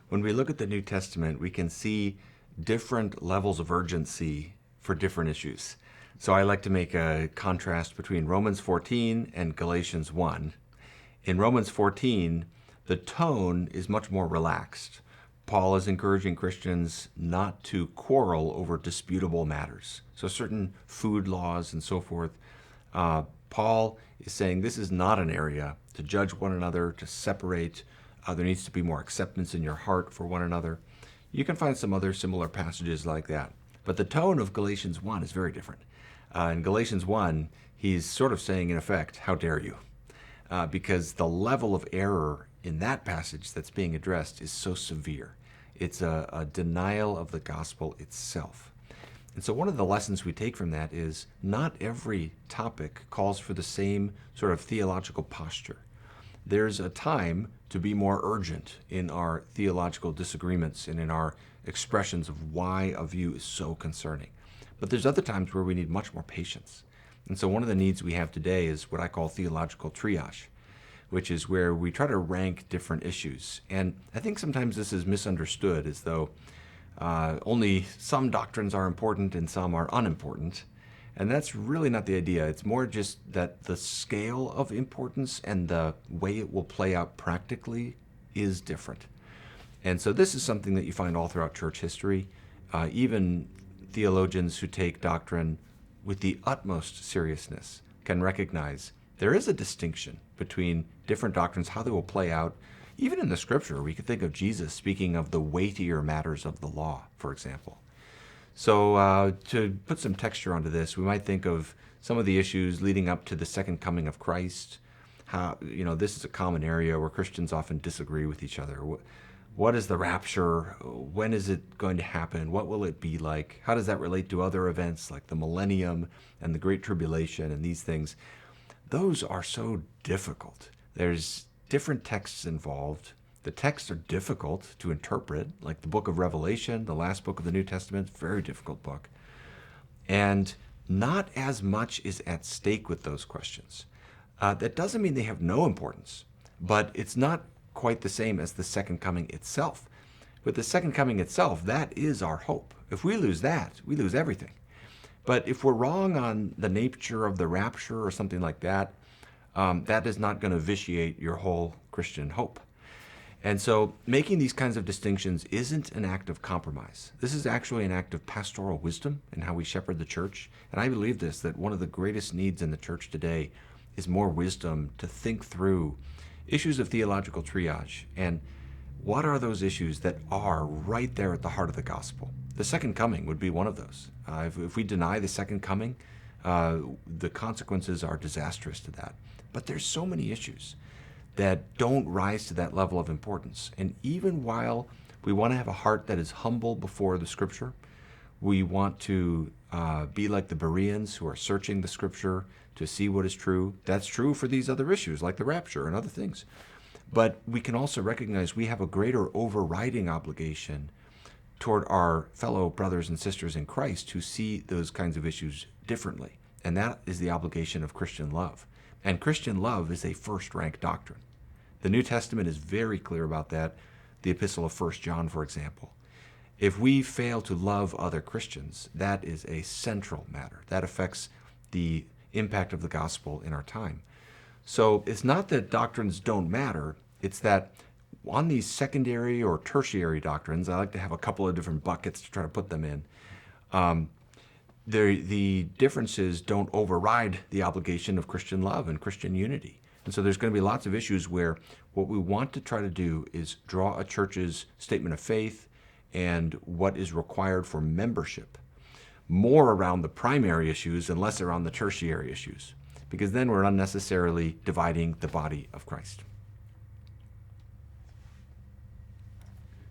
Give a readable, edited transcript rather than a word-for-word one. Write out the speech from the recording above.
When we look at the New Testament, we can see different levels of urgency for different issues. So I like to make a contrast between Romans 14 and Galatians 1. In Romans 14, the tone is much more relaxed. Paul is encouraging Christians not to quarrel over disputable matters. So certain food laws and so forth. Paul is saying this is not an area to judge one another, to separate. There needs to be more acceptance in your heart for one another. You can find some other similar passages like that. But the tone of Galatians 1 is very different. In Galatians 1, he's sort of saying, in effect, how dare you? Because the level of error in that passage that's being addressed is so severe. It's a denial of the gospel itself. And so one of the lessons we take from that is not every topic calls for the same sort of theological posture. There's a time to be more urgent in our theological disagreements and in our expressions of why a view is so concerning. But there's other times where we need much more patience. And so one of the needs we have today is what I call theological triage, which is where we try to rank different issues. And I think sometimes this is misunderstood, as though only some doctrines are important and some are unimportant. And that's really not the idea. It's more just that the scale of importance and the way it will play out practically is different. And so this is something that you find all throughout church history. Even theologians who take doctrine with the utmost seriousness can recognize there is a distinction between different doctrines, how they will play out. Even in the scripture, we could think of Jesus speaking of the weightier matters of the law, for example. So to put some texture onto this, we might think of some of the issues leading up to the second coming of Christ. How, this is a common area where Christians often disagree with each other. What is the rapture? When is it going to happen? What will it be like? How does that relate to other events like the millennium and the Great Tribulation and these things? Those are so difficult. There's different texts involved. The texts are difficult to interpret, like the book of Revelation, the last book of the New Testament, very difficult book. And not as much is at stake with those questions. That doesn't mean they have no importance, but it's not quite the same as the second coming itself. With the second coming itself, that is our hope. If we lose that, we lose everything. But if we're wrong on the nature of the rapture or something like that, that is not going to vitiate your whole Christian hope. And so making these kinds of distinctions isn't an act of compromise. This is actually an act of pastoral wisdom in how we shepherd the church. And I believe this, that one of the greatest needs in the church today is more wisdom to think through issues of theological triage. And what are those issues that are right there at the heart of the gospel? The second coming would be one of those. If we deny the second coming, the consequences are disastrous to that. But there's so many issues that don't rise to that level of importance. And even while we want to have a heart that is humble before the Scripture, we want to be like the Bereans who are searching the Scripture to see what is true. That's true for these other issues like the rapture and other things. But we can also recognize we have a greater overriding obligation toward our fellow brothers and sisters in Christ who see those kinds of issues differently. And that is the obligation of Christian love. And Christian love is a first-rank doctrine. The New Testament is very clear about that. The Epistle of 1 John, for example. If we fail to love other Christians, that is a central matter. That affects the impact of the gospel in our time. So it's not that doctrines don't matter. It's that on these secondary or tertiary doctrines, I like to have a couple of different buckets to try to put them in. The differences don't override the obligation of Christian love and Christian unity. And so there's going to be lots of issues where what we want to try to do is draw a church's statement of faith and what is required for membership more around the primary issues and less around the tertiary issues, because then we're unnecessarily dividing the body of Christ.